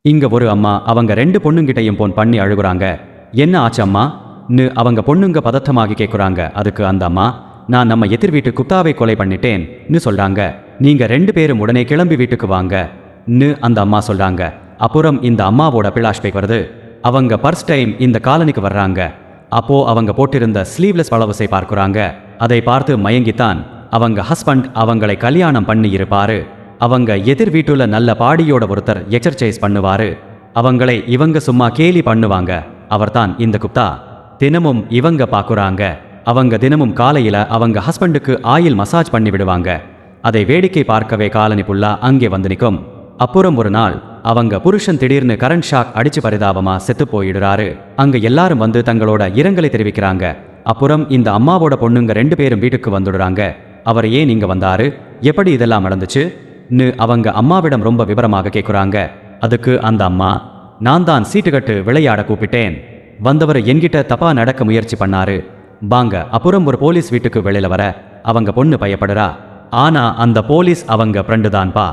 இங்க ஒரு அம்மா அவங்க 2 பொண்ணுங்கிட்டையும் போன் பண்ணி அழுகுறாங்க. என்ன ஆச்சு அம்மா ன்னு அவங்க பொண்ணுங்க பதட்டமாகி கேட்குறாங்க. அதுக்கு அந்த அம்மா, நான் நம்ம எதிர் வீட்டு குப்தாவை கொலை பண்ணிட்டேன்னு சொல்றாங்க. நீங்க 2 பேரும் உடனே கிளம்பி வீட்டுக்கு வாங்க ன்னு அந்த அம்மா சொல்றாங்க. அப்புறம் இந்த அம்மாவோட பிளாஷ்பேக் வருது. அவங்க ஃபர்ஸ்ட் டைம் இந்த காலனிக்கு வர்றாங்க. அப்போ அவங்க போட்டிருந்த ஸ்லீவ்லெஸ் பலவசை பார்க்குறாங்க. அதை பார்த்து மயங்கித்தான் அவங்க ஹஸ்பண்ட் அவங்களை கல்யாணம் பண்ணி இருப்பாரு. அவங்க எதிர் வீட்டுல நல்ல பாடியோட ஒருத்தர் எக்ஸர்சைஸ் பண்ணுவாரு. அவங்களை இவங்க சும்மா கேலி பண்ணுவாங்க. அவர்தான் இந்த குப்தா. தினமும் இவங்க பாக்குறாங்க. அவங்க தினமும் காலையில அவங்க ஹஸ்பண்டுக்கு ஆயில் மசாஜ் பண்ணி விடுவாங்க. அதை வேடிக்கை பார்க்கவே காலனி புல்லா அங்கே வந்து நிற்கும். அப்புறம் ஒரு நாள் அவங்க புருஷன் திடீர்னு கரண்ட் ஷாக் அடிச்சு பரிதாபமா செத்து போயிடுறாரு. அங்க எல்லாரும் வந்து தங்களோட இரங்கலை தெரிவிக்கிறாங்க. அப்புறம் இந்த அம்மாவோட பொண்ணுங்க 2 பேரும் வீட்டுக்கு வந்துடுறாங்க. அவர் ஏன் இங்க வந்தாரு, எப்படி இதெல்லாம் நடந்துச்சு ன்னு அவங்க அம்மாவிடம் ரொம்ப விவரமாக கேட்குறாங்க. அதுக்கு அந்த அம்மா, நான் தான் சீட்டுக்கட்டு விளையாட கூப்பிட்டேன். வந்தவர் என்கிட்ட தப்பா நடக்க முயற்சி பண்ணாரு பாங்க. அப்புறம் ஒரு போலீஸ் வீட்டுக்கு வெளியில வர அவங்க பொண்ணு பயப்படுறா. ஆனா அந்த போலீஸ் அவங்க ஃப்ரெண்டு தான்பா.